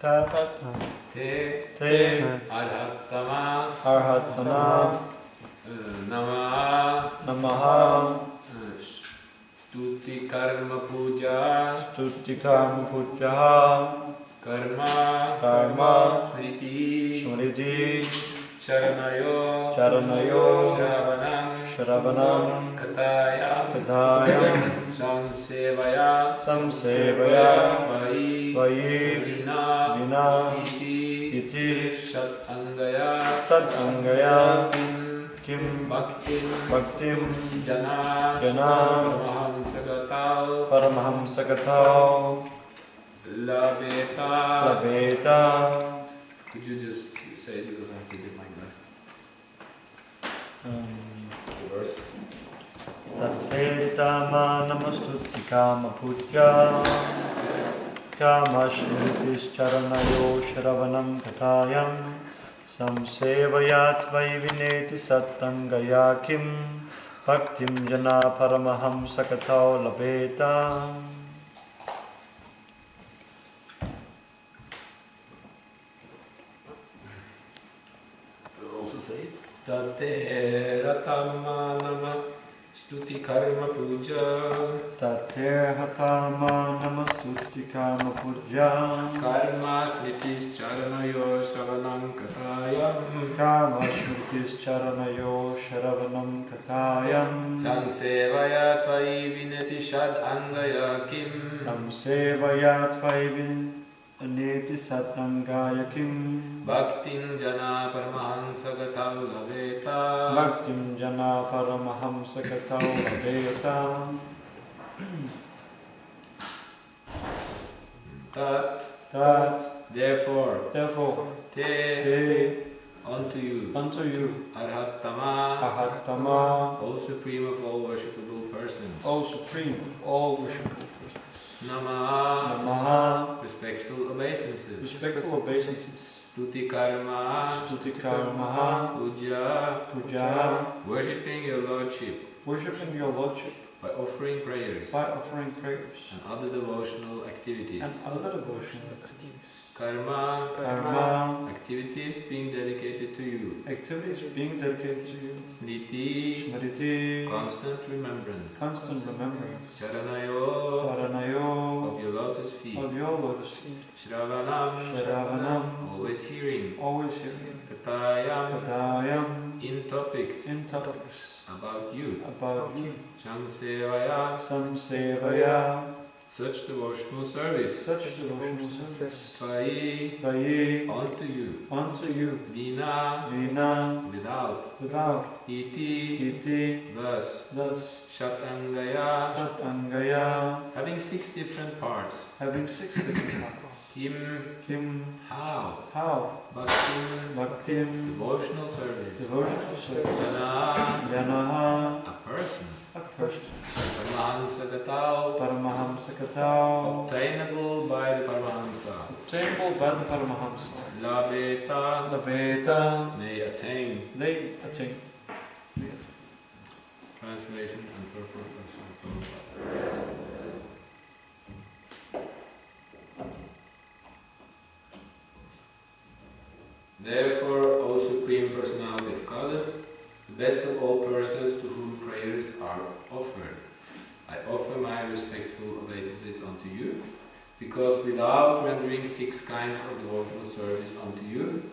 tat te arhatama namaha Stuti karma puja karma smriti charanayo shravanam katayam samsevaya tvayi vina iti sadangaya kim bhaktim jana paramahamsagatao labeta. Could you just say it because I have to get my glasses? Verse. Tatvetama namastuti kama putya kamashmitis charanayo shravanam katayam samsevayat vaivineti sattangaya kim bhaktim jana paramahamsakatao labeta. Also say it. Tateratama nama stuti karma puja Tatehatama namastuti kama putya karma smritis charanayo shravanam katayam Kamashmitis charanayo shravanam katayam samsevaya tvayi vineti shad angaya kim Samsevayat vaivineti satangaya kim bhaktin jana paramahamsagatam labeta Bhaktim jana paramahamsakatau labeta. Tat therefore te unto you Arhatama O supreme of all worshipable persons O supreme of all worshipable persons Namaha respectful obeisances Stuti karma puja worshipping your lordship by offering prayers and other devotional activities karma activities being dedicated to you smriti constant remembrance charanayo of your lotus feet shravanam always hearing katayam in topics about you samsevaya such devotional service tvayi unto you vina without iti thus shatangaya having six different parts kim how bhaktim devotional service jana a person Paramahamsagatao obtainable by the Paramahamsa labeta may attain. Translation and purport. Therefore, O Supreme Personality of Godhead, the best of all persons to whom prayers are offered, I offer my respectful obeisances unto you, because without rendering six kinds of devotional service unto you,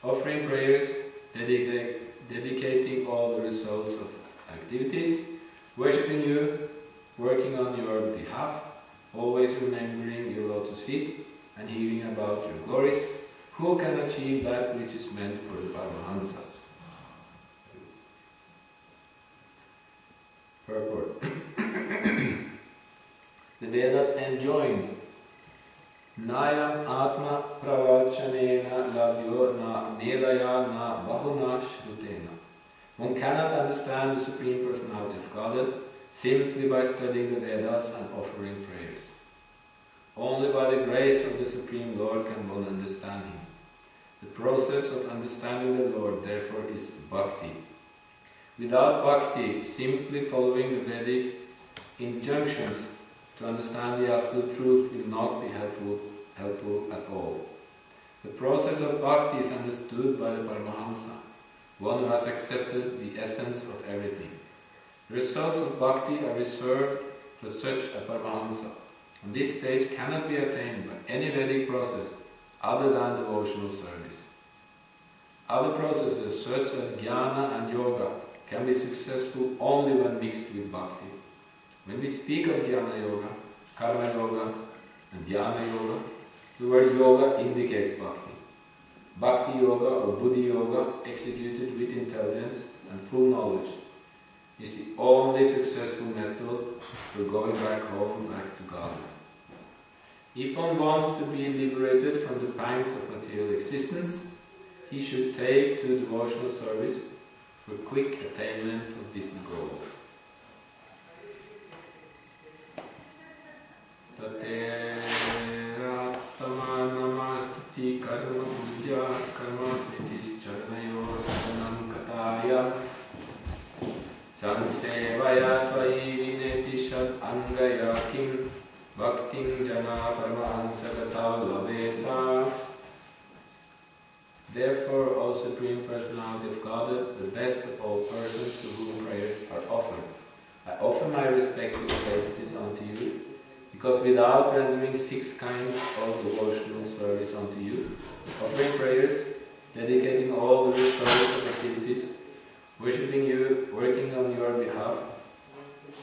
offering prayers, dedicating all the results of activities, worshipping you, working on your behalf, always remembering your lotus feet, and hearing about your glories, who can achieve that which is meant for the Paramahamsas? Purport. The Vedas enjoin Nayam Atma Pravachanena Labyo Na Nedaya Na Bahuna Shrutena. One cannot understand the Supreme Personality of Godhead simply by studying the Vedas and offering prayers. Only by the grace of the Supreme Lord can one understand Him. The process of understanding the Lord, therefore, is bhakti. Without bhakti, simply following the Vedic injunctions to understand the absolute truth will not be helpful at all. The process of bhakti is understood by the Paramahamsa, one who has accepted the essence of everything. The results of bhakti are reserved for such a Paramahamsa, and this stage cannot be attained by any Vedic process other than devotional service. Other processes such as jnana and yoga can be successful only when mixed with bhakti. When we speak of jnana yoga, karma yoga and dhyana yoga, the word yoga indicates bhakti. Bhakti yoga or buddhi yoga, executed with intelligence and full knowledge, is the only successful method for going back home, back to God. If one wants to be liberated from the pangs of material existence, he should take to devotional service for quick attainment of this goal. Tatera tamanamastiti karma puja karma smitis charnayo sadanam kataya sansevaya tvayi vineti shad angaya kim bhakting jana paramahansagata laveta. Therefore, O Supreme Personality of Godhead, the best of all persons to whom prayers are offered, I offer my respectful obeisances unto you, because without rendering 6 kinds of devotional service unto you, offering prayers, dedicating all the service of activities, worshipping you, working on your behalf,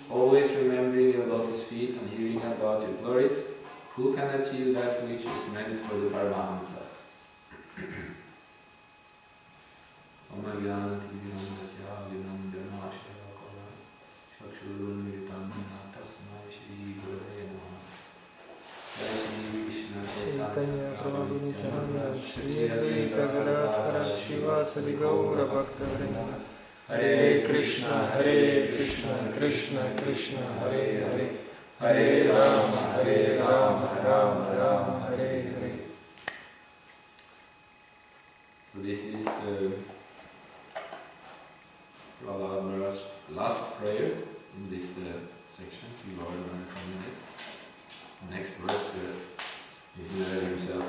always remembering your lotus feet and hearing about your glories, who can achieve that which is meant for the Paramahamsas? Chaitanya Prabhu Nityananda Shri Advaita Gadadhara Srivasadi Gaura Bhakta Hare Krishna Krishna Krishna Hare Hare Hare Rama Rama Rama Hare Hare. So this is Prahlad Maharaj's last prayer in this section to Lord Narasimha. The next verse Vishnu himself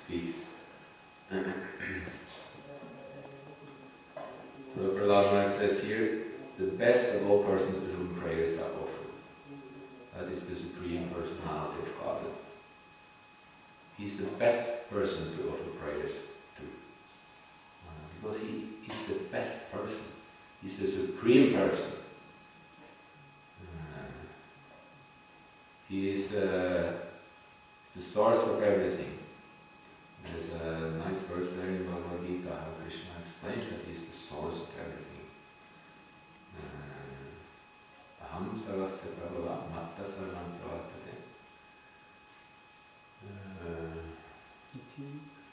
speaks. So Prahlad Maharaj says here, the best of all persons to whom prayers are offered. That is the Supreme Personality of Godhead. He's the best person to offer prayers to. Because he is the best person. He's the Supreme Person. He is the source of everything. There's a nice verse there in Bhagavad Gita how Krishna explains that he is the source of everything. Aham sarasya prabhava matta sarvam pravartate.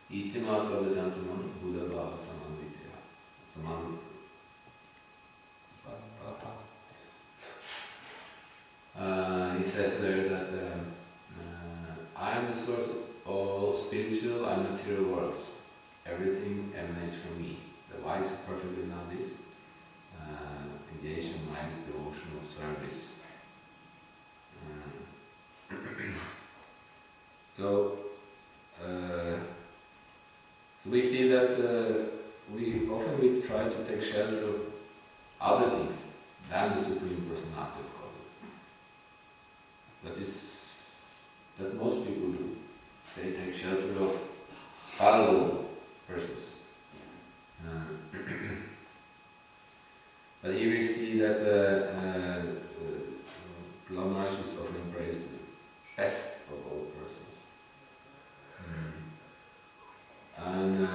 Iti matva vajantamam buddha bhava samanvitya. He says there that I am the source of all spiritual and material worlds. Everything emanates from me. The wise who perfectly know this engage in my devotional service. So we see that we often try to take shelter of other things than the Supreme Personality of God. That most people do. They take shelter of fallible persons. But here we see that Prahlad Maharaj is offering praise to the best of all persons. And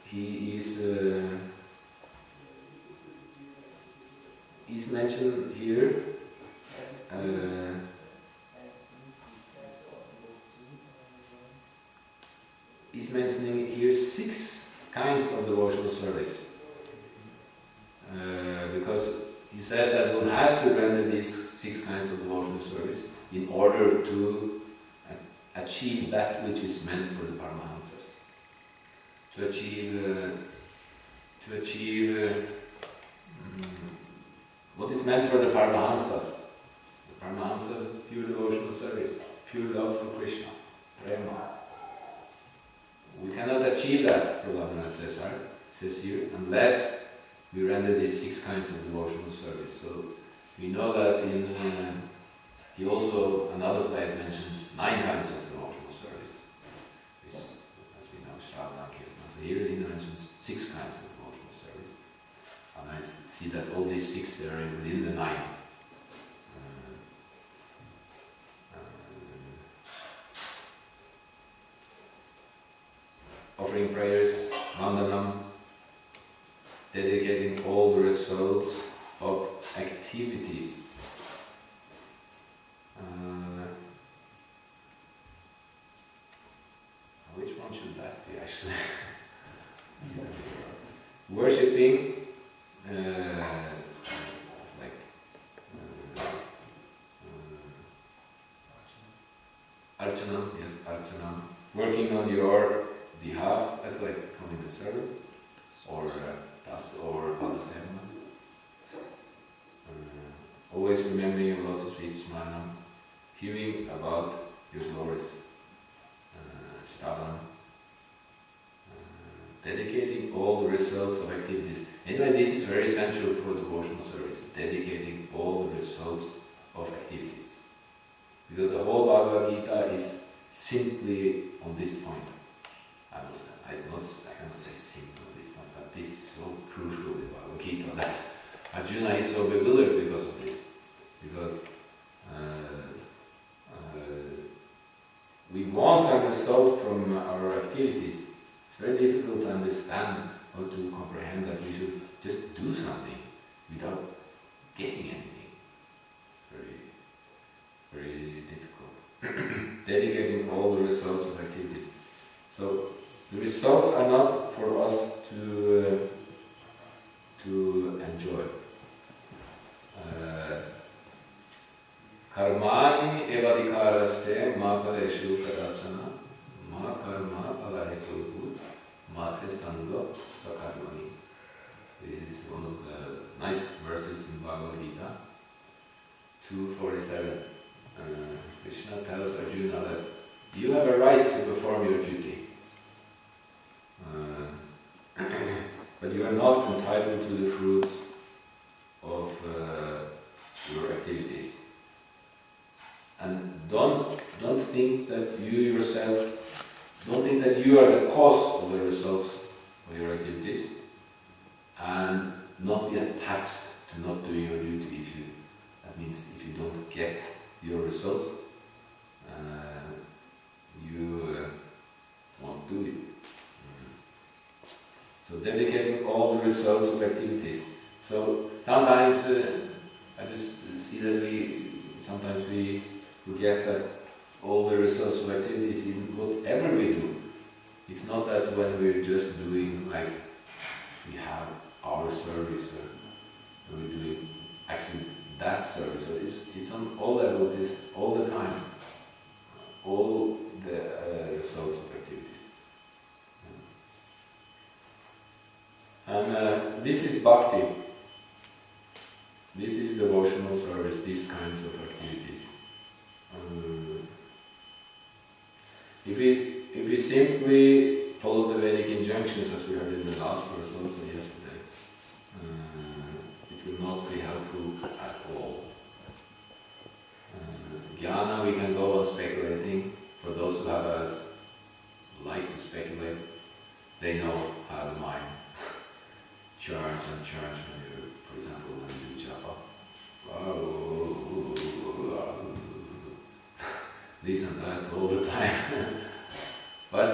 he is he's mentioned here he's mentioning here 6 kinds of devotional service. Because he says that one has to render these 6 kinds of devotional service in order to achieve that which is meant for the Paramahamsas. To achieve what is meant for the Paramahamsas. The Paramahamsas is pure devotional service, pure love for Krishna, prema. We cannot achieve that, Prabhupada says here, unless we render these 6 kinds of devotional service. So we know that in he also, another place mentions 9 kinds of devotional service, which, as we know, Shravana, Kirtana. So here he mentions 6 kinds of devotional service. And I see that all these 6 they are within the 9. Offering prayers, vandanam, dedicating all the results of activities. Which one should that be actually? Worshipping, archanam, yes, archanam. Working on your behalf as like becoming a servant, or padasevana. Always remembering your lotus feet, smaranam, hearing about your glories, shravanam, dedicating all the results of activities. Anyway, this is very essential for devotional service, dedicating all the results of activities. Because the whole Bhagavad Gita is simply on this point. I cannot say simple on this point, but this is so crucial in Bhagavad Gita that Arjuna is so bewildered because of this. Because we want some result from our activities. It's very difficult to understand or to comprehend that we should just do something without getting anything. Very, very difficult. Dedicating all the results of activities. So the results are not for us to enjoy. Karmani evadikaraste ma pareshu kadachana ma karma palahetu mate sangha stakarmani. This is one of the nice verses in Bhagavad Gita 2:47. Krishna tells Arjuna that you have a right to perform your duty. But you are not entitled to the fruits of your activities. And don't think that you yourself, don't think that you are the cause of the results of your activities, and not be attached to not doing your duty. That means if you don't get your results, you won't do it. So dedicating all the results of activities. So sometimes I just see that sometimes we forget that all the results of activities in whatever we do. It's not that when we're just doing like we have our service or we're doing actually that service. So it's on all levels, it's all the time. All the results of activities. And this is bhakti. This is devotional service, these kinds of activities. If we simply follow the Vedic injunctions as we heard in the last verse also yesterday, it will not be helpful at all. Jnana, we can go on speculating. For those who have us like to speculate, they know how the mind churns and churns when you, for example, when you do japa. This and that all the time. But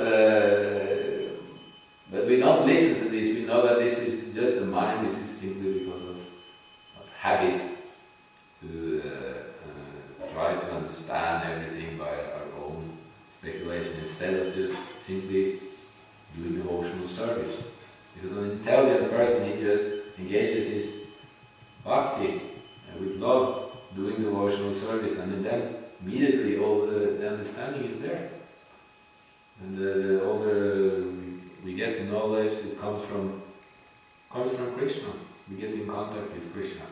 we don't listen to this. We know that this is just the mind. This is simply because of habit to try to understand everything by our own speculation instead of just simply doing devotional service. Because an intelligent person, he just engages his bhakti with love, doing devotional service, and then immediately all the understanding is there. And we get the knowledge that comes from Krishna. We get in contact with Krishna.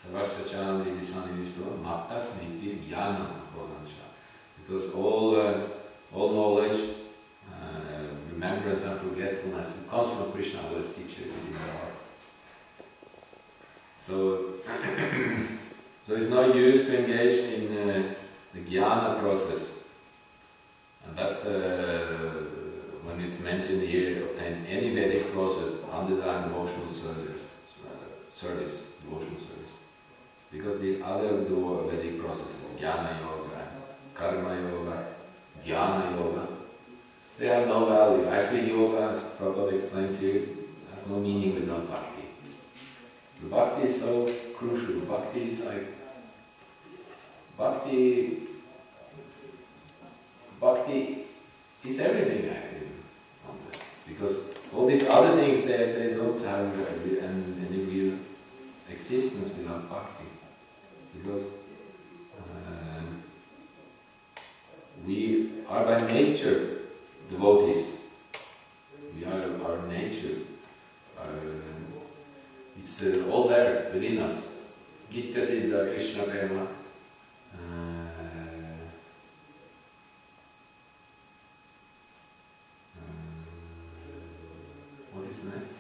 Sarvasya vidisani visto matta smriti jnana. Because all knowledge Krishna was situated in the heart. So, so it's no use to engage in the jnana process. And that's when it's mentioned here, obtain any Vedic process under the devotional service. Because these other Vedic processes, jnana yoga, karma yoga, dhyana yoga, they have no value. Actually, yoga, as Prabhupada explains here, has no meaning without bhakti. The bhakti is so crucial. Bhakti is like bhakti is everything actually on this. Because all these other things they don't have any real existence without bhakti. Because we are by nature devotees. We are our nature. It's all there within us. Gita Siddha, Krishna Prema. What is next?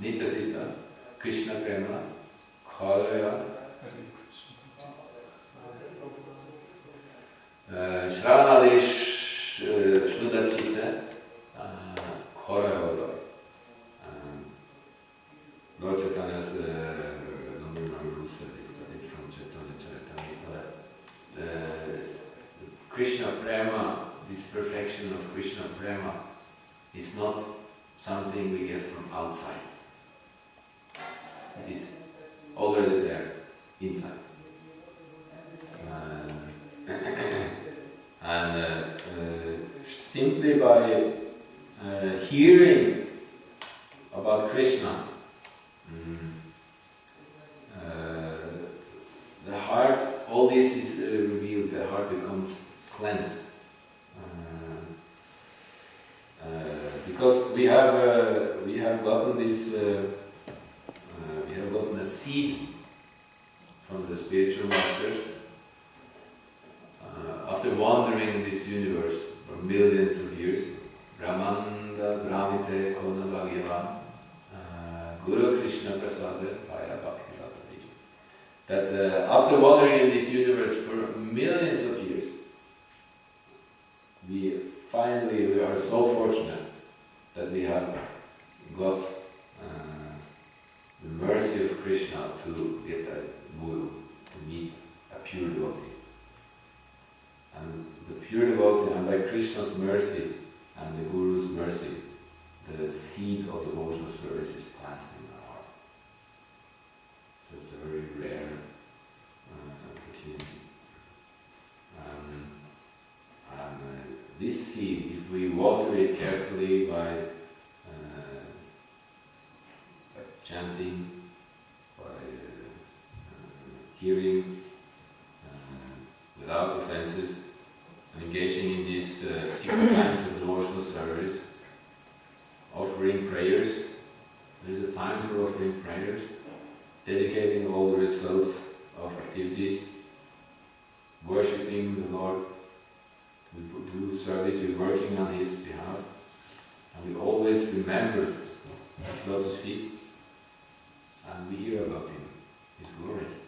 Nitya Siddha, Krishna Prema, Gaura, Shravanadi Shuddha Chitta, Gaura. Lord Chaitanya's, I don't remember who said this, but it's from Chaitanya Charitamrita. Krishna Prema, this perfection of Krishna Prema, is not something we get from outside. It is already there, inside. And simply by hearing about Krishna, the heart, all this is revealed, the heart becomes cleansed. Because we have gotten this, we have gotten a seed from the spiritual master. After wandering in this universe for millions of years, Brahmanda Brahmite Kona Bhagavan Guru Krishna Prasada Bhaya Bhakti Latavija. That after wandering in this universe for millions of years, we are so fortunate that we have got the mercy of Krishna to get a guru, to meet a pure devotee. And the pure devotee, and by Krishna's mercy and the Guru's mercy, the seed of devotional service is planted in our heart. So it's a very rare opportunity. And this seed, if we water it carefully by chanting, by hearing, without offenses, engaging in these 6 kinds of devotional service, offering prayers. There is a time for offering prayers, dedicating all the results of activities, worshipping the Lord. We do service, we're working on His behalf, and we always remember His lotus feet, and we hear about Him, His glories.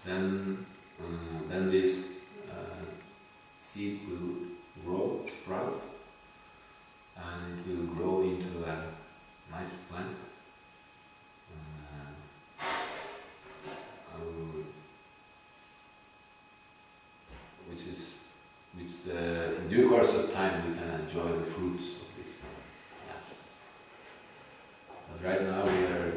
Then this seed will grow, sprout, and it will grow into a nice plant. Which in due course of time we can enjoy the fruits of this. Yeah. But right now we are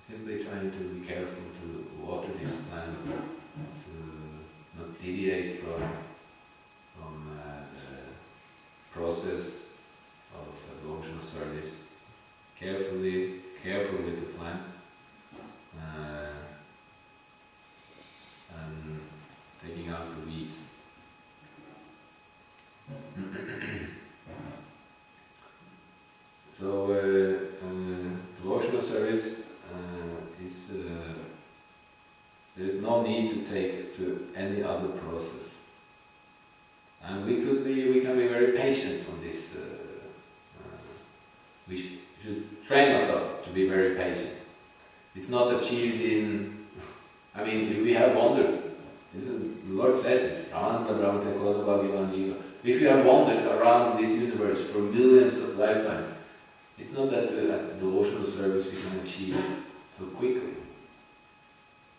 simply trying to be careful to water this plant, to not deviate from the process of devotional service. Careful with the plant, and taking out the weeds. So devotional service is there is no need to take to any other process, and we can be very patient on this not achieved in, I mean, we have wandered. The Lord says this, if you have wandered around this universe for millions of lifetimes, it's not that the devotional service we can achieve so quickly.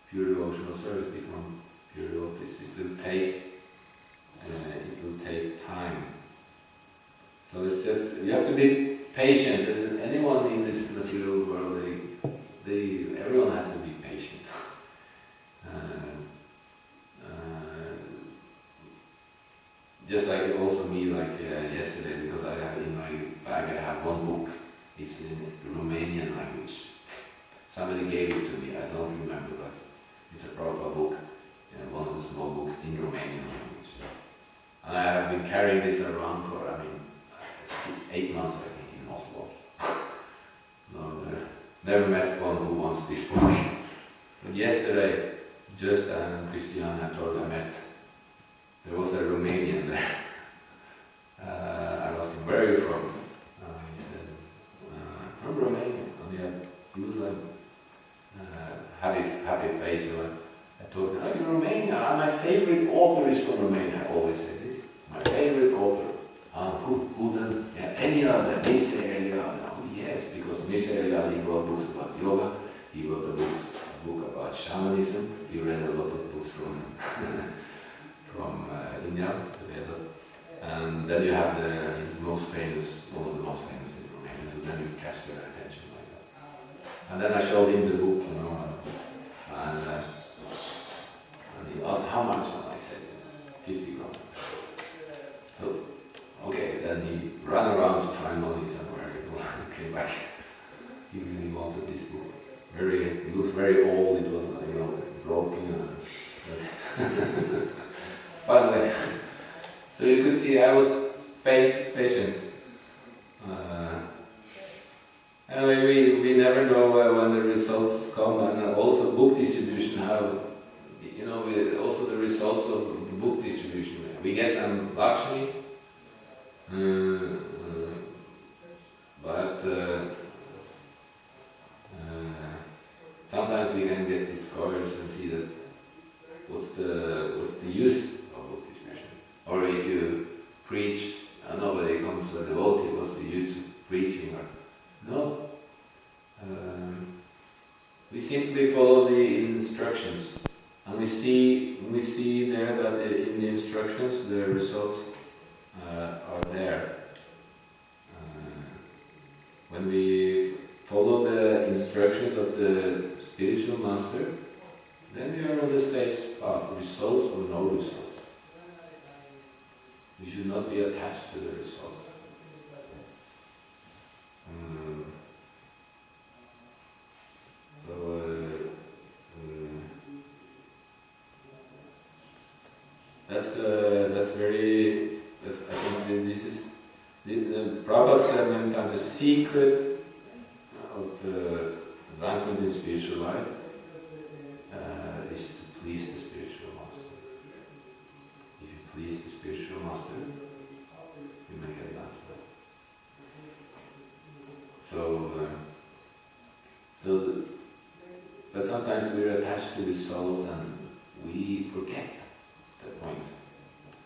Pure devotional service become pure devotees. It will take time. So it's just, you have to be patient. And anyone in this material world, everyone has to be patient. Just like also me, like yesterday, because I have in my bag, I have one book. It's in Romanian language. Somebody gave it to me. I don't remember, but it's a proper book, one of the small books in Romanian language. And I have been carrying this around for, 8 months, I think, in Oslo. No, never met one who wants this book. But yesterday, just Christiana told I met, there was a Romanian there. I asked him, where are you from? He said, from Romania. And he was like, happy face. So I told him, oh, you're Romania? My favorite author is from Romania. I always say this. My favorite author. Who then? Yeah, Eliade, Mr. Eliade. Oh yes, because Mr. Eliade, he wrote books about yoga. He wrote a book about shamanism. He read a lot of books from India, the Vedas. And then you have his most famous, one of the most famous in Romania. So then you catch their attention like that. And then I showed him the book, and he asked how much, and I said 50 grams. So, okay, then he ran around to find money somewhere. He came back. He really wanted this book. It looks very old. It was, broken. Finally, so you could see I was patient. Anyway, we never know when the results come, and also book distribution. Also the results of the book distribution. We get some Lakshmi, but sometimes we can get discouraged and see that what's the use of book distribution? Or if you preach and nobody comes to a devotee, what's the use of preaching? No. We simply follow the instructions, and we see there that in the instructions the results are there. When we follow the instructions of the spiritual master, then we are on the safe path, results or no results. We should not be attached to the results. I think this is the Prabhupada said many times the secret of advancement in spiritual life is to please the spiritual master. If you please the spiritual master, you make advancement. But sometimes we're attached to the souls and we forget that point,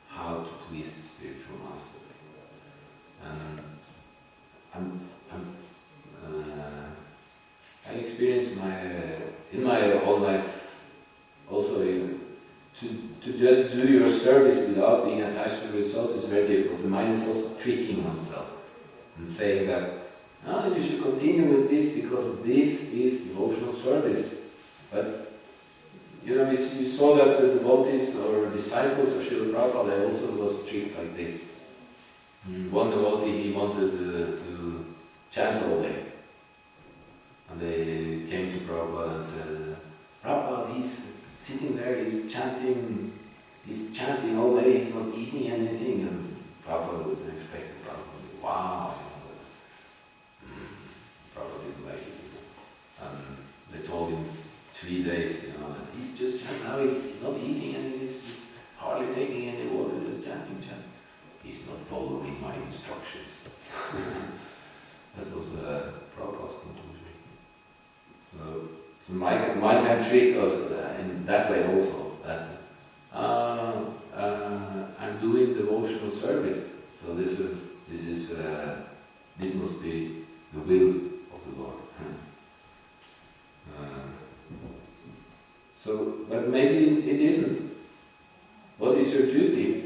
how to please the spiritual master. I experienced in my whole life also to just do your service without being attached to the results is very difficult. The mind is also tricking oneself and saying that you should continue with this because this is devotional service. But we saw that the devotees or disciples of Srila Prabhupada, they also was tricked like this. One devotee, he wanted to chant all day. And they came to Prabhupada and said, Prabhupada, he's sitting there, he's chanting all day, he's not eating anything. And Prabhupada would expect it, Prabhupada, wow. Prabhupada didn't like it. And they told him 3 days, that he's just chanting, now he's not eating and he's hardly taking any water, just chanting. He's not following my instructions. That was Prabhupada's conclusion. So mind can trick us in that way also, that I'm doing devotional service, so this must be the will of the Lord. But maybe it isn't. What is your duty?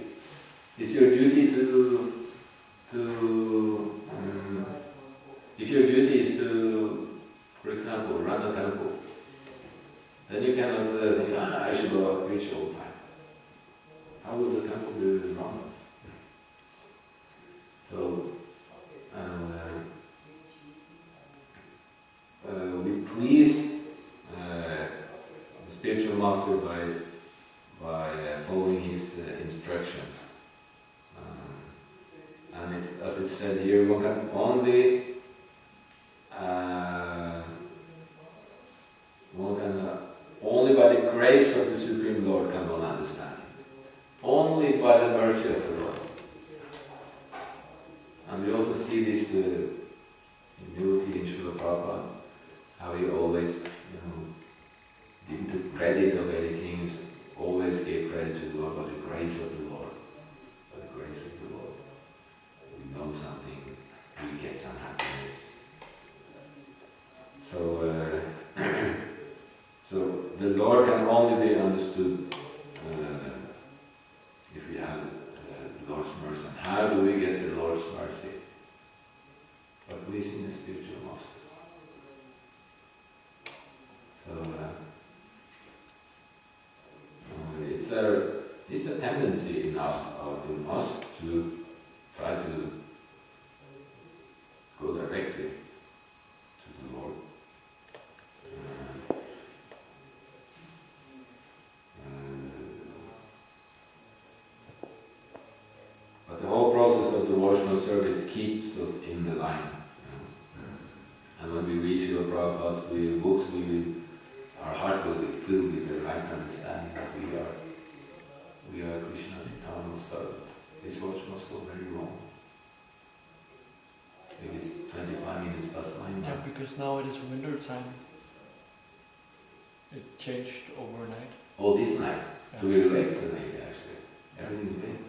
Is your duty if your duty is to, for example, run a temple, then you cannot think, I should go preach all the time. How will the temple be run? So, we please the spiritual master by following his instructions. And it's, as it's said here, one can only only by the grace of the Supreme Lord can one understand him. Only by the mercy of the Lord. And we also see this humility in Srila Prabhupada, how he always, didn't take credit of anything, always gave credit to the Lord by the grace of the Lord. By the grace of the Lord. We know something, we get some happiness. So the Lord can only be understood if we have the Lord's mercy. And how do we get the Lord's mercy? By pleasing the spiritual master. So it's a tendency in us to try to go directly to the Lord. But the whole process of devotional service keeps us in the line. And when we read Srila Prabhupada's books, our heart will be filled with the right understanding that we are Krishna's eternal servant. This watch must go very wrong. If it's 25 minutes past 9 now. Yeah, because now it is winter time. It changed overnight. Oh, this night. Yeah. So we're late tonight, actually. Everything is late.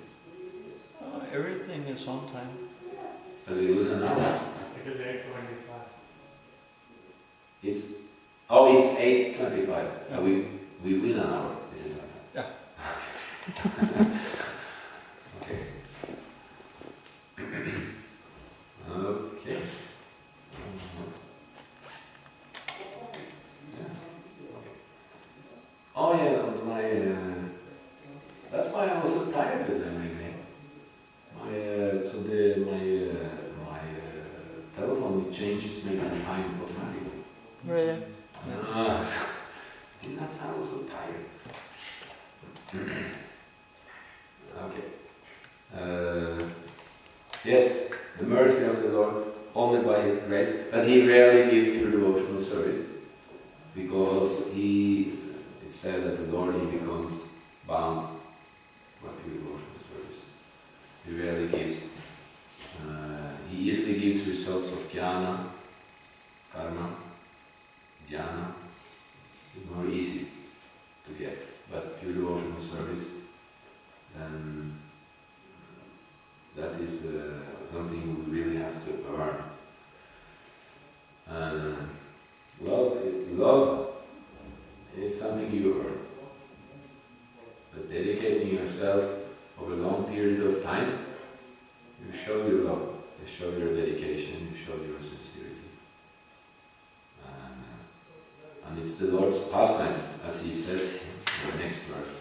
Everything is on time. So we lose an hour. It is 8:25. It's 8:25. Yeah. We win an hour. Is it like that? Yeah. Okay. Okay. Yeah. Oh yeah, that's why I was so tired today, maybe. My telephone changes maybe in time automatically. Yeah. So did not sound so tired. Okay. Yes, the mercy of the Lord, only by His grace, but He rarely gives pure devotional service, because it's said that the Lord, He becomes bound by pure devotional service. He rarely gives. He easily gives results of jnana, karma, dhyana. It's more easy to get, but pure devotional service, then that is something we really have to earn. And love is something you earn. But dedicating yourself over a long period of time, you show your love, you show your dedication, you show your sincerity. And it's the Lord's pastime, as He says in the next verse.